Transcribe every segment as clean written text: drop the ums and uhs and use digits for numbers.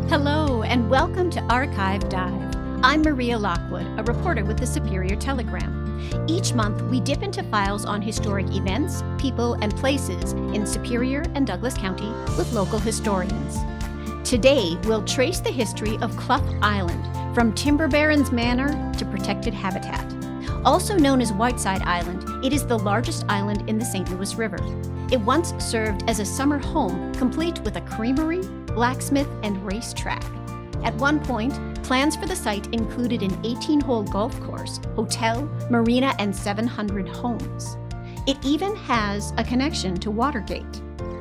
Hello, and welcome to Archive Dive. I'm Maria Lockwood, a reporter with the Superior Telegram. Each month, we dip into files on historic events, people, and places in Superior and Douglas County with local historians. Today, we'll trace the history of Clough Island, from timber barons' manor to protected habitat. Also known as Whiteside Island, it is the largest island in the St. Louis River. It once served as a summer home, complete with a creamery, blacksmith, and racetrack. At one point, plans for the site included an 18-hole golf course, hotel, marina, and 700 homes. It even has a connection to Watergate.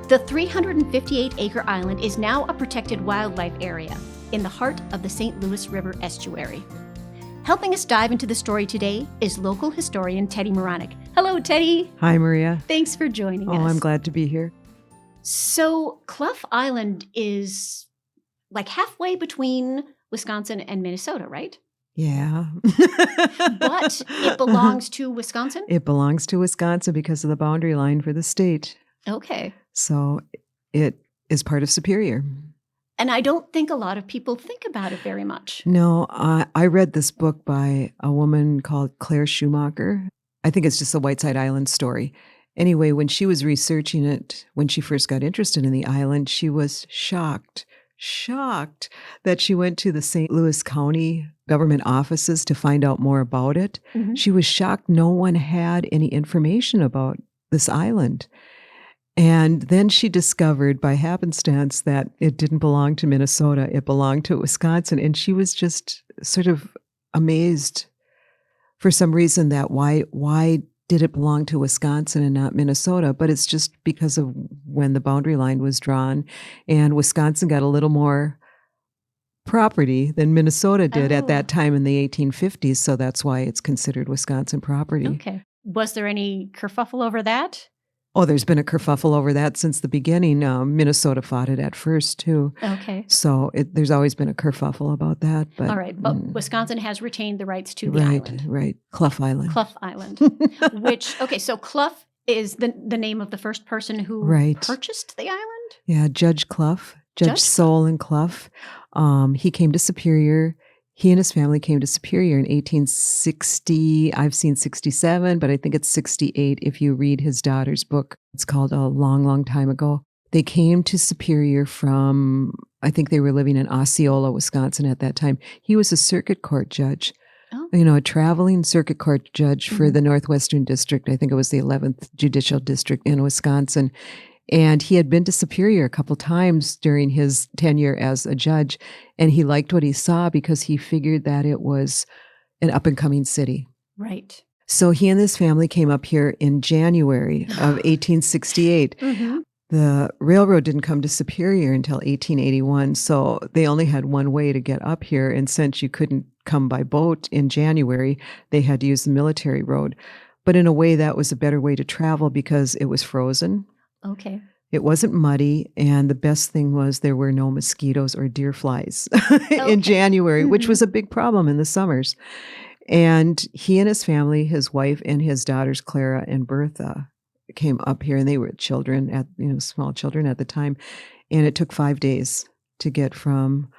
The 358-acre island is now a protected wildlife area in the heart of the St. Louis River estuary. Helping us dive into the story today is local historian Teddy Moronic. Hello, Teddy. Hi, Maria. Thanks for joining us. Oh, I'm glad to be here. So Clough Island is like halfway between Wisconsin and Minnesota, right? Yeah. But it belongs to Wisconsin? It belongs to Wisconsin because of the boundary line for the state. Okay. So it is part of Superior. And I don't think a lot of people think about it very much. No, I read this book by a woman called Claire Schumacher. I think it's just a Whiteside Island story. Anyway, when she was researching it, when she first got interested in the island, she was shocked that she went to the St. Louis County government offices to find out more about it. Mm-hmm. She was shocked no one had any information about this island. And then she discovered by happenstance that it didn't belong to Minnesota. It belonged to Wisconsin. And she was just sort of amazed for some reason that why did it belong to Wisconsin and not Minnesota? But it's just because of when the boundary line was drawn. And Wisconsin got a little more property than Minnesota did at that time in the 1850s. So that's why it's considered Wisconsin property. Okay. Was there any kerfuffle over that? Oh, there's been a kerfuffle over that since the beginning. Minnesota fought it at first, too. Okay. So there's always been a kerfuffle about that. But, all right. But Wisconsin has retained the rights to the island. Right. Clough Island. Clough Island. So Clough is the name of the first person who purchased the island? Yeah, Judge Clough, Judge Solon Clough. He came to Superior. He and his family came to Superior in 1860. I've seen 67, but I think it's 68 if you read his daughter's book. It's called A Long, Long Time Ago. They came to Superior from, I think they were living in Osceola, Wisconsin at that time. He was a circuit court judge, a traveling circuit court judge for the Northwestern District. I think it was the 11th Judicial District in Wisconsin. And he had been to Superior a couple times during his tenure as a judge, and he liked what he saw because he figured that it was an up-and-coming city. Right. So he and his family came up here in January of 1868. Mm-hmm. The railroad didn't come to Superior until 1881, so they only had one way to get up here, and since you couldn't come by boat in January, they had to use the military road. But in a way, that was a better way to travel because it was frozen. Okay. It wasn't muddy, and the best thing was there were no mosquitoes or deer flies in January, which was a big problem in the summers. And he and his family, his wife and his daughters, Clara and Bertha, came up here, and they were children small children at the time. And it took 5 days to get from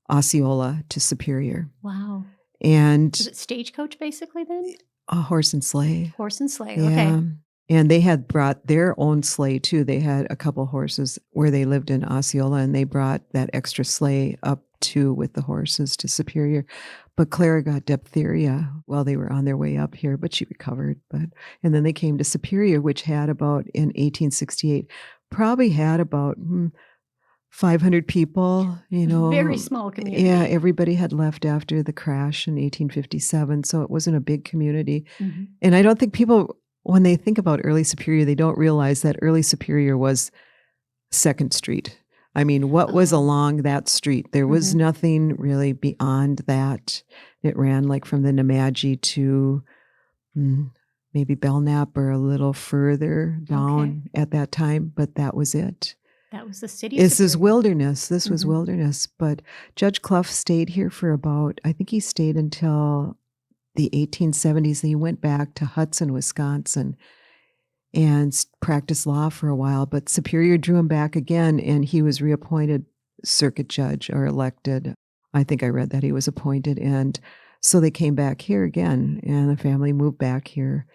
Osceola to Superior. Wow. And was it stagecoach basically then? A horse and sleigh. Horse and sleigh, yeah. Okay. And they had brought their own sleigh, too. They had a couple horses where they lived in Osceola, and they brought that extra sleigh up, too, with the horses to Superior. But Clara got diphtheria while they were on their way up here, but she recovered. And then they came to Superior, which had about, in 1868, probably had about 500 people, Very small community. Yeah, everybody had left after the crash in 1857, so it wasn't a big community. Mm-hmm. And I don't think people, when they think about early Superior, they don't realize that early Superior was 2nd Street. I mean, what was along that street? There was nothing really beyond that. It ran like from the Nemadji to maybe Belknap or a little further down at that time, but that was it. That was the city. This is wilderness. This was wilderness. But Judge Clough stayed here for I think he stayed until the 1870s. He went back to Hudson, Wisconsin, and practiced law for a while. But Superior drew him back again, and he was reappointed circuit judge or elected. I think I read that he was appointed. And so they came back here again, and the family moved back here.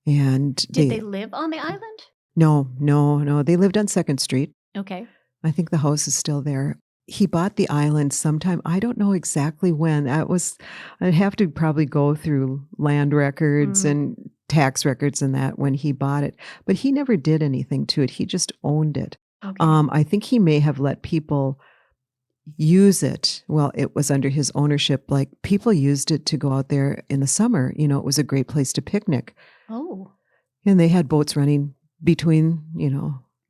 And Did they live on the island? No. They lived on 2nd Street. Okay. I think the house is still there. He bought the island sometime. I don't know exactly when. I'd have to probably go through land records and tax records and that when he bought it. But he never did anything to it. He just owned it. Okay. I think he may have let people use it. Well, it was under his ownership. Like, people used it to go out there in the summer. You know, it was a great place to picnic. Oh. And they had boats running between,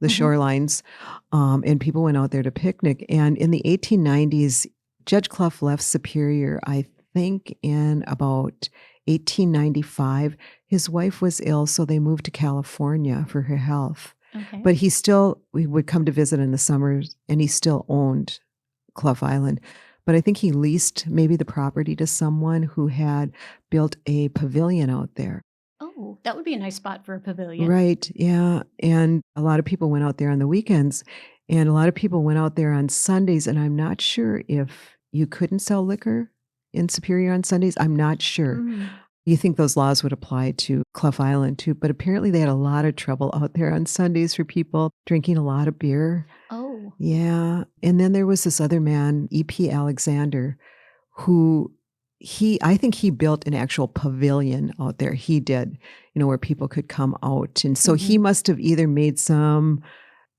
the shorelines, and people went out there to picnic. And in the 1890s, Judge Clough left Superior, I think in about 1895. His wife was ill, so they moved to California for her health. Okay. But we would come to visit in the summers, and he still owned Clough Island. But I think he leased maybe the property to someone who had built a pavilion out there. Oh, that would be a nice spot for a pavilion. Right, yeah. And a lot of people went out there on the weekends, and a lot of people went out there on Sundays, and I'm not sure if you couldn't sell liquor in Superior on Sundays. I'm not sure. You think those laws would apply to Clough Island too, but apparently they had a lot of trouble out there on Sundays for people drinking a lot of beer. Oh. Yeah. And then there was this other man, E.P. Alexander, who I think he built an actual pavilion out there. He did, where people could come out. And so he must have either made some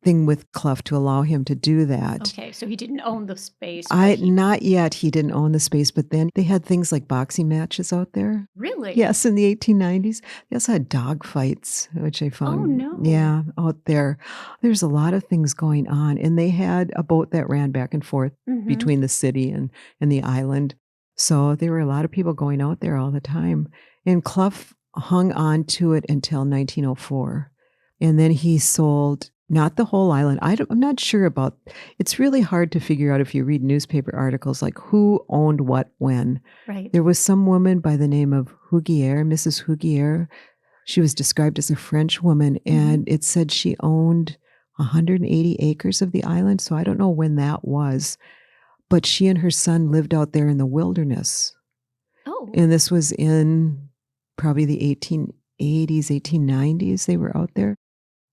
thing with Clough to allow him to do that. Okay, so he didn't own the space. Not yet. He didn't own the space, but then they had things like boxing matches out there. Really? Yes, in the 1890s. They also had dog fights, which I found. Oh, no. Yeah, out there. There's a lot of things going on. And they had a boat that ran back and forth between the city and the island. So there were a lot of people going out there all the time. And Clough hung on to it until 1904. And then he sold not the whole island. I'm not sure about. It's really hard to figure out if you read newspaper articles, like who owned what when. Right. There was some woman by the name of Huguier, Mrs. Huguier. She was described as a French woman, and it said she owned 180 acres of the island. So I don't know when that was. But she and her son lived out there in the wilderness. Oh. And this was in probably the 1880s, 1890s. They were out there.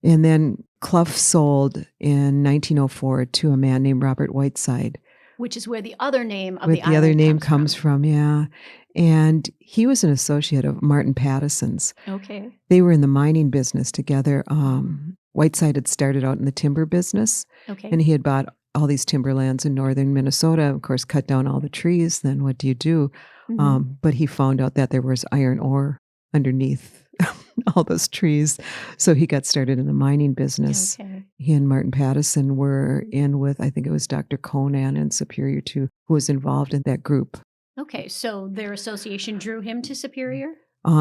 And then Clough sold in 1904 to a man named Robert Whiteside. Which is where the other name of the other name comes from, yeah. And he was an associate of Martin Pattison's. Okay. They were in the mining business together. Whiteside had started out in the timber business. Okay. And he had bought all these timberlands in northern Minnesota, of course, cut down all the trees. Then what do you do? But he found out that there was iron ore underneath all those trees. So he got started in the mining business. Okay. He and Martin Pattison were in with, I think it was Dr. Conan in Superior too, who was involved in that group. Okay, so their association drew him to Superior?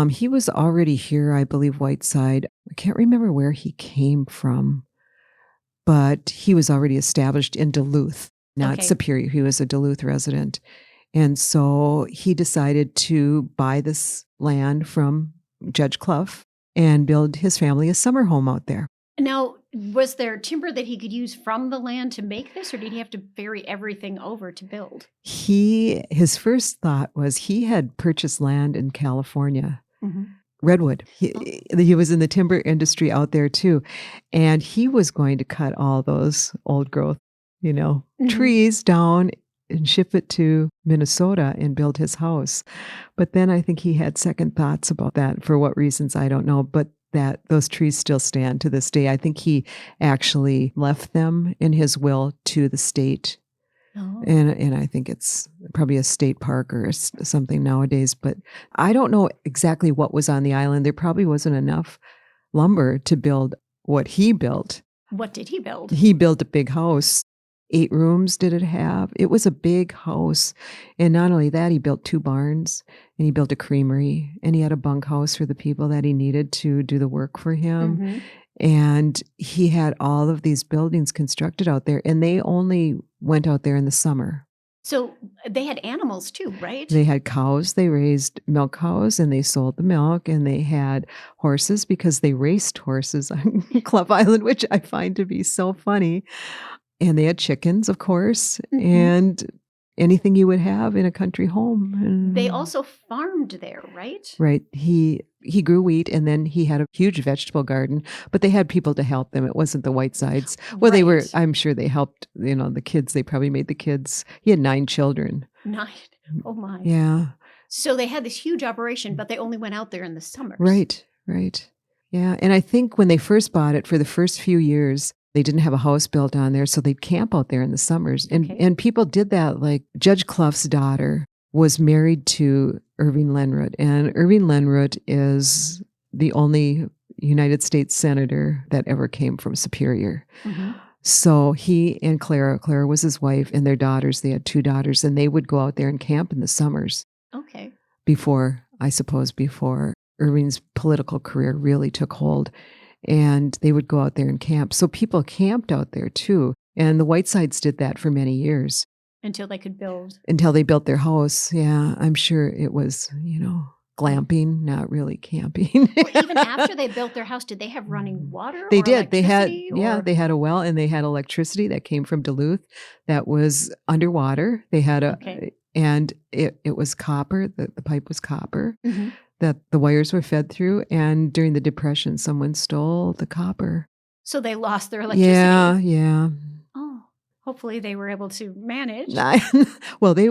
He was already here, I believe, Whiteside. I can't remember where he came from, but he was already established in Duluth, not Superior. He was a Duluth resident. And so he decided to buy this land from Judge Clough and build his family a summer home out there. Now, was there timber that he could use from the land to make this, or did he have to ferry everything over to build? His first thought was he had purchased land in California, redwood. He was in the timber industry out there too. And he was going to cut all those old growth, trees down and ship it to Minnesota and build his house. But then I think he had second thoughts about that. For what reasons, I don't know. But that those trees still stand to this day. I think he actually left them in his will to the state. Oh. And I think it's probably a state park or something nowadays. But I don't know exactly what was on the island. There probably wasn't enough lumber to build what he built. What did he build? He built a big house. 8 rooms did it have. It was a big house. And not only that, he built 2 barns and he built a creamery and he had a bunkhouse for the people that he needed to do the work for him. And he had all of these buildings constructed out there, and they only went out there in the summer. So they had animals too, right? They had cows. They raised milk cows and they sold the milk, and they had horses because they raced horses on Clough Island, which I find to be so funny. And they had chickens, of course, Mhm. and anything you would have in a country home. They And also farmed there, right? right. He grew wheat, and then he had a huge vegetable garden, but they had people to help them. It wasn't the Whitesides. Well, they were, Right. I'm sure they helped, the kids. They probably made the kids. He had 9 children. 9. Oh my. Yeah. So they had this huge operation, but they only went out there in the summers. Right. Right. Yeah. And I think when they first bought it, for the first few years, they didn't have a house built on there, so they'd camp out there in the summers. And Okay. and people did that. Like Judge Clough's daughter was married to Irving Lenroot, and Irving Lenroot is the only United States senator that ever came from Superior. Mhm. So he and Clara was his wife, and their daughters, they had 2 daughters, and they would go out there and camp in the summers Okay. before Irving's political career really took hold. And they would go out there and camp. So people camped out there too. And the Whitesides did that for many years Until they could build. until they built their house. Yeah, I'm sure it was, glamping, not really camping. Well, even after they built their house, did they have running water They or did. They had, electricity? yeah, Or they had a well, and they had electricity that came from Duluth that was underwater. They had Okay. and it was copper. The pipe was copper Mhm. that the wires were fed through. And during the Depression, someone stole the copper. So they lost their electricity. Yeah, yeah. Oh, hopefully they were able to manage. Well, they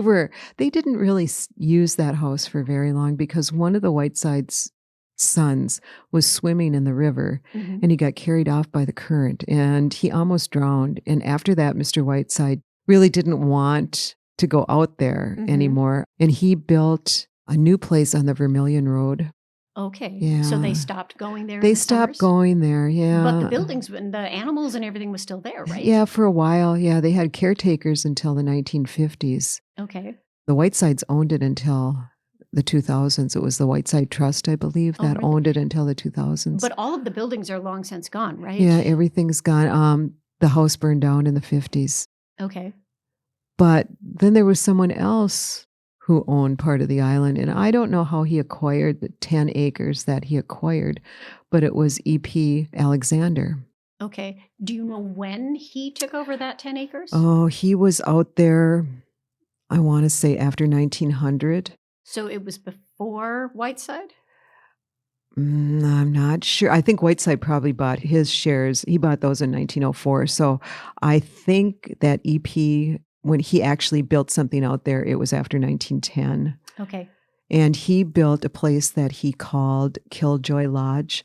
didn't really use that house for very long, because one of the Whitesides' sons was swimming in the river, Mhm. and he got carried off by the current, and he almost drowned. And after that, Mr. Whiteside really didn't want to go out there Mhm. anymore, and he built a new place on the Vermilion Road. Okay. So they Yeah. stopped going there in They the stopped summers? going there, But the yeah. buildings and the animals and everything was still there, right? Yeah, for a while, yeah, they had caretakers until the 1950s. Okay. The Whitesides owned it until the 2000s. It was the Whiteside Trust, I believe, Oh, that really? owned it until the 2000s. But all of the buildings are long since gone, right? Yeah, everything's gone. The house burned down in the 50s. Okay. But then there was someone else who owned part of the island, and I don't know how he acquired the 10 acres that he acquired, but it was E.P. Alexander. Okay. Do you know when he took over that 10 acres? Oh, he was out there, I want to say after 1900. So it was before Whiteside? I'm not sure. I think Whiteside probably bought his shares. He bought those in 1904. So I think that EP, when he actually built something out there, it was after 1910. Okay. And he built a place that he called Killjoy Lodge.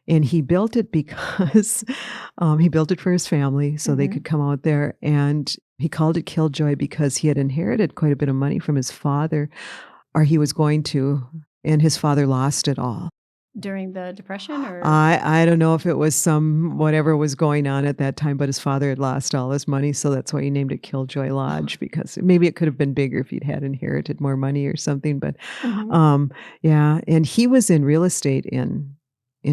And he built it because he built it for his family so they Mhm. could come out there. And he called it Killjoy because he had inherited quite a bit of money from his father, or he was going to, and his father lost it all. During the Depression or? I don't know if it was some whatever was going on at that time, but his father had lost all his money, so that's why he named it Killjoy Lodge, because maybe it could have been bigger if he'd had inherited more money or something. But Mhm. yeah, and he was in real estate in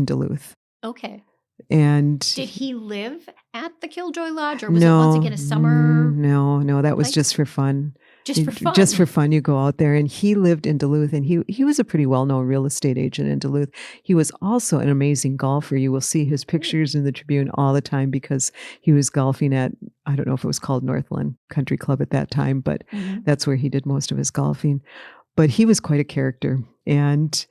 Duluth. Okay. And Did he live at the Killjoy Lodge, or was it once again a summer? No, that was place? just for fun. Just for fun? Just for fun, you go out there. And he lived in Duluth, and he was a pretty well-known real estate agent in Duluth. He was also an amazing golfer. You will see his pictures in the Tribune all the time because he was golfing at, I don't know if it was called Northland Country Club at that time, but Mhm. that's where he did most of his golfing. But he was quite a character, and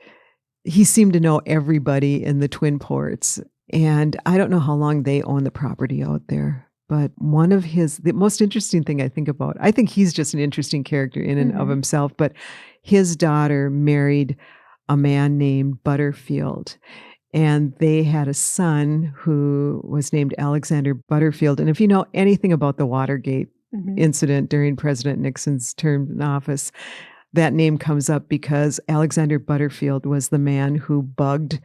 he seemed to know everybody in the Twin Ports. And I don't know how long they own the property out there. But the most interesting thing I think he's just an interesting character in and of Mhm. himself, but his daughter married a man named Butterfield, and they had a son who was named Alexander Butterfield. And if you know anything about the Watergate Mhm. incident during President Nixon's term in office, that name comes up because Alexander Butterfield was the man who bugged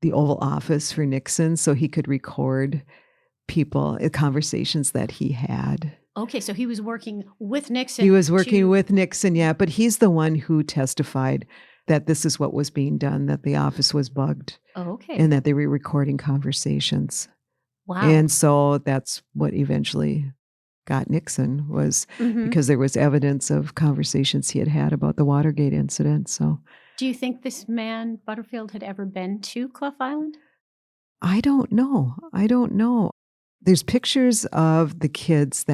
the Oval Office for Nixon so he could record conversations that he had. Okay, so he was working with Nixon. He was working with Nixon, yeah, but he's the one who testified that this is what was being done, that the office was bugged, Oh, okay. and that they were recording conversations. Wow. And so that's what eventually got Nixon, was Mhm. because there was evidence of conversations he had had about the Watergate incident. So Do you think this man, Butterfield, had ever been to Clough Island? I don't know. There's pictures of the kids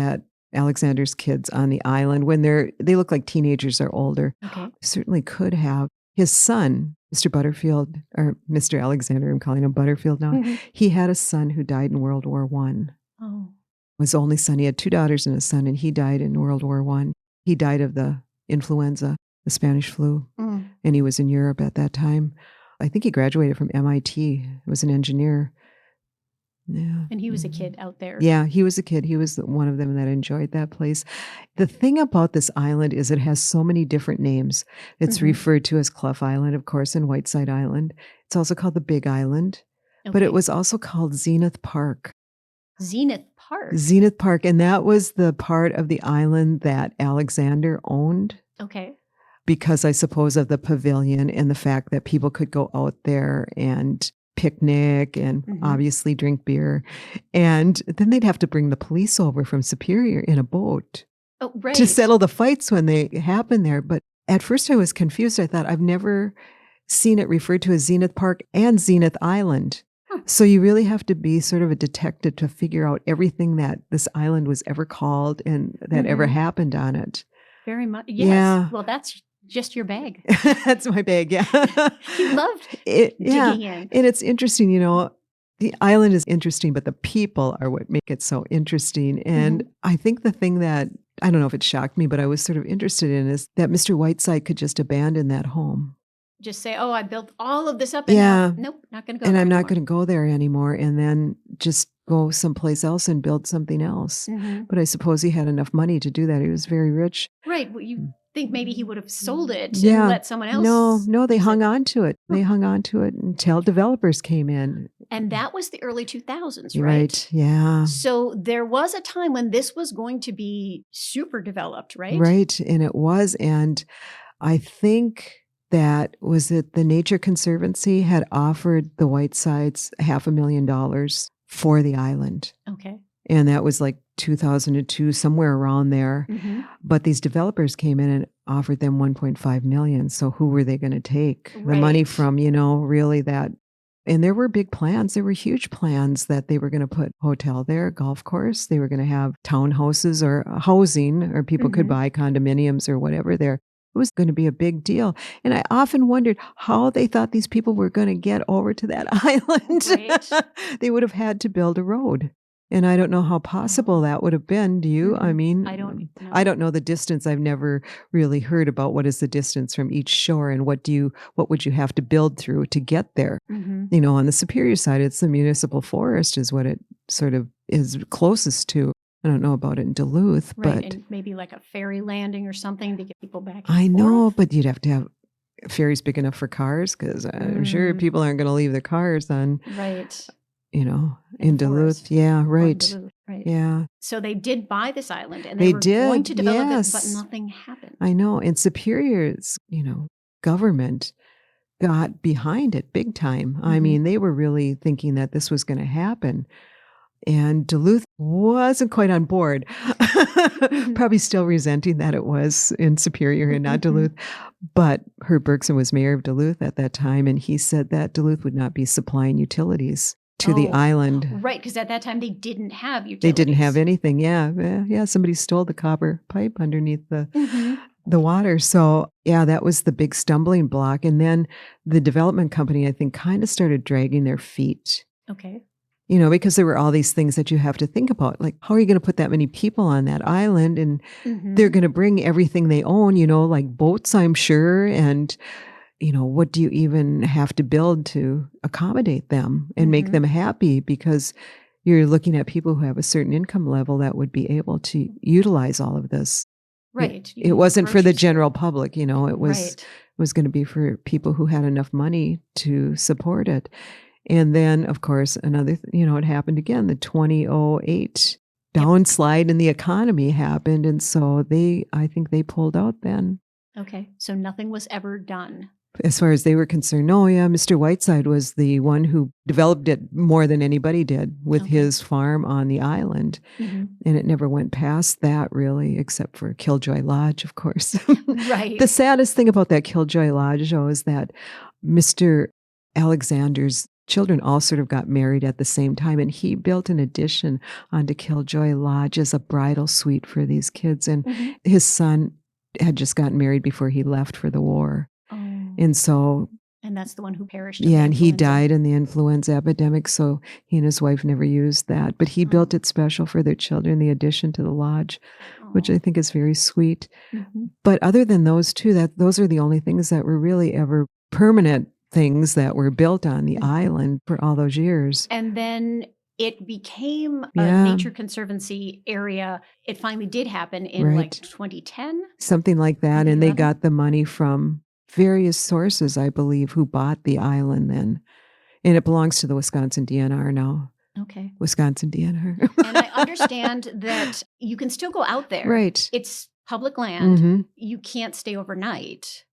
Alexander's kids on the island when they look like teenagers or older. Okay. Certainly could have. His son, Mr. Butterfield, or Mr. Alexander, I'm calling him Butterfield now. Mhm. He had a son who died in World War I. Oh. Was the only son. He had 2 daughters and a son, and he died in World War I. He died of the influenza, the Spanish flu, Mm. and he was in Europe at that time. I think he graduated from MIT. He was an engineer. Yeah. And he was a kid out there. Yeah, he was a kid. He was one of them that enjoyed that place. The thing about this island is it has so many different names. It's Mhm. referred to as Clough Island, of course, and Whiteside Island. It's also called the Big Island, but Okay. it was also called Zenith Park. Zenith Park. Zenith Park, and that was the part of the island that Alexander owned Okay. because I suppose of the pavilion and the fact that people could go out there and picnic and Mhm. obviously drink beer. And then they'd have to bring the police over from Superior in a boat Oh, right. to settle the fights when they happen there. But at first I was confused. I thought, I've never seen it referred to as Zenith Park and Zenith Island. Huh. So you really have to be sort of a detective to figure out everything that this island was ever called and that ever Mhm. happened on it. Very much. Yes. Yeah. Well, that's just your bag. That's my bag, yeah. You loved Yeah. digging in. And it's interesting, the island is interesting, but the people are what make it so interesting. And I think the thing that, I don't know if it shocked me, but I was sort of interested in is that Mr. Whiteside could just abandon that home. Just say, "Oh, I built all of this up, and Yeah. now, nope, not going to go." And there I'm not anymore." going to go there anymore. And then just go someplace else and build something else. Mhm. But I suppose he had enough money to do that. He was very rich. Right. Well, you think maybe he would have sold it Yeah. and let someone else. No, they use hung it. on to it. They hung on to it until developers came in. And that was the early 2000s, You're right? right. Yeah. So there was a time when this was going to be super developed, right? Right. And it was. And I think that was it. The Nature Conservancy had offered the Whitesides $500,000 for the island. Okay. And that was like 2002, somewhere around there. Mhm. But these developers came in and offered them 1.5 million. So who were they going to take the money Right. from, really that? And there were big plans. There were huge plans that they were going to put hotel there, golf course. They were going to have townhouses or housing, or people could Mhm. buy condominiums or whatever there. It was going to be a big deal. And I often wondered how they thought these people were going to get over to that island. Right. They would have had to build a road. And I don't know how possible that would have been. Do you? I Mhm. mean, I don't know. I don't know the distance. I've never really heard about what is the distance from each shore and what would you have to build through to get there. Mhm. On the Superior side, it's the municipal forest is what it sort of is closest to. I don't know about it in Duluth, Right. but And maybe like a ferry landing or something to get people back and I know, forth. but you'd have to have ferries big enough for cars because I'm sure Mm. people aren't going to leave their cars on, Right. in the Duluth. forest. Yeah, Or in right. Duluth, right. Yeah, So they did buy this island and they they were going did. to develop it, but Yes, nothing happened. I know. And Superior's, government got behind it big time. I Mhm. mean, they were really thinking that this was going to happen. And Duluth wasn't quite on board, probably still resenting that it was in Superior and not Duluth. But Herb Bergson was mayor of Duluth at that time, and he said that Duluth would not be supplying utilities to the Oh, island. Right, because at that time they didn't have utilities. They didn't have anything. Yeah. Somebody stole the copper pipe underneath Mhm. the water. So, yeah, that was the big stumbling block. And then the development company, I think, kind of started dragging their feet. Okay. Because there were all these things that you have to think about. Like, how are you going to put that many people on that island? And Mhm. they're going to bring everything they own, like boats, I'm sure. And, what do you even have to build to accommodate them and make Mhm. them happy? Because you're looking at people who have a certain income level that would be able to utilize all of this. Right. You It need wasn't for the grocery store. general public, it was Right. going to be for people who had enough money to support it. And then, of course, another, it happened again, the 2008 Yep. downslide in the economy happened. And so I think they pulled out then. Okay. So nothing was ever done. As far as they were concerned, no, yeah, Mr. Whiteside was the one who developed it more than anybody did with Okay. his farm on the island. Mhm. And it never went past that, really, except for Killjoy Lodge, of course. Right. The saddest thing about that Killjoy Lodge, though, is that Mr. Alexander's children all sort of got married at the same time, and he built an addition onto Killjoy Lodge as a bridal suite for these kids. And his son had just gotten married before he left for the war. Oh. And so... And that's the one who perished. Yeah, and he died in the influenza epidemic, so he and his wife never used that. But he built it special for their children, the addition to the lodge, which I think is very sweet. But other than those two, those are the only things that were really ever permanent things that were built on the island for all those years. And then it became a nature conservancy area. It finally did happen in like 2010. Something like that. And they got the money from various sources, I believe, who bought the island then. And it belongs to the Wisconsin DNR now. Okay. Wisconsin DNR. And I understand that you can still go out there. Right. It's public land. You can't stay overnight.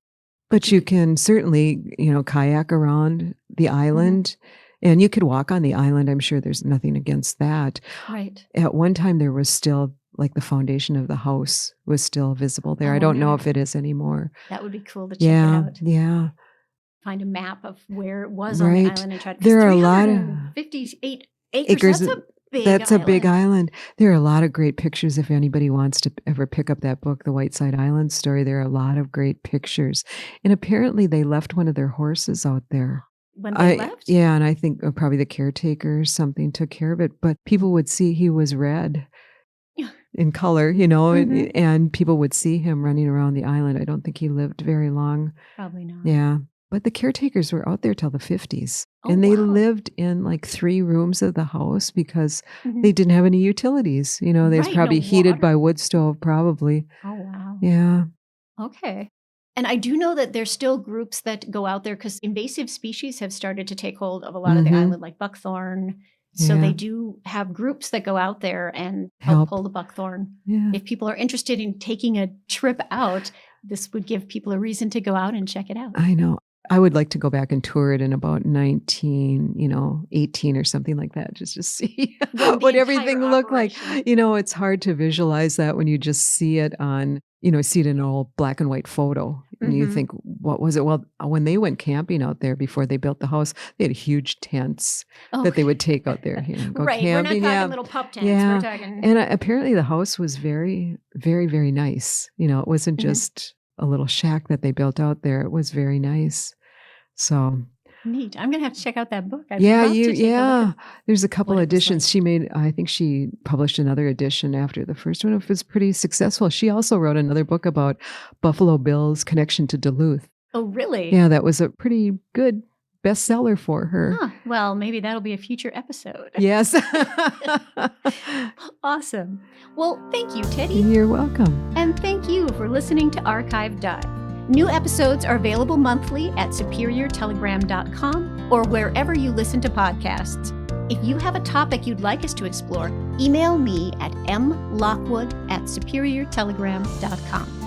But you can certainly, kayak around the island. And you could walk on the island. I'm sure there's nothing against that. Right. At one time, there was still, like, the foundation of the house was still visible there. I don't know if it is anymore. That would be cool to check it out. Yeah. Find a map of where it was on the island and try to... There are a lot of... 58 acres. That's a big island. There are a lot of great pictures. If anybody wants to ever pick up that book, The Whiteside Island Story, there are a lot of great pictures. And apparently they left one of their horses out there. When they left? Yeah, and I think probably the caretaker or something took care of it. But people would see he was red in color, and people would see him running around the island. I don't think he lived very long. Probably not. Yeah. But the caretakers were out there till the 50s. And they lived in like 3 rooms of the house because they didn't have any utilities. They was probably heated by wood stove, probably. Oh, wow. Yeah. Okay. And I do know that there's still groups that go out there because invasive species have started to take hold of a lot of the island, like buckthorn. So they do have groups that go out there and help pull the buckthorn. Yeah. If people are interested in taking a trip out, this would give people a reason to go out and check it out. I know. I would like to go back and tour it in about 18 or something like that, just to see what everything looked like. It's hard to visualize that when you just see it on, see it in an old black and white photo. And you think, what was it? Well, when they went camping out there before they built the house, they had huge tents that they would take out there. Go camping. We're not talking little pup tents. We're talking... And apparently the house was very, very, very nice. It wasn't just a little shack that they built out there. It was very nice. So neat. I'm going to have to check out that book. There's a couple editions. I think she published another edition after the first one. It was pretty successful. She also wrote another book about Buffalo Bill's connection to Duluth. Oh, really? Yeah, that was a pretty good bestseller for her. Huh. Well, maybe that'll be a future episode. Yes. Awesome. Well, thank you, Teddy. You're welcome. And thank you for listening to Archive Dive. New episodes are available monthly at superiortelegram.com or wherever you listen to podcasts. If you have a topic you'd like us to explore, email me at mlockwood@superiortelegram.com.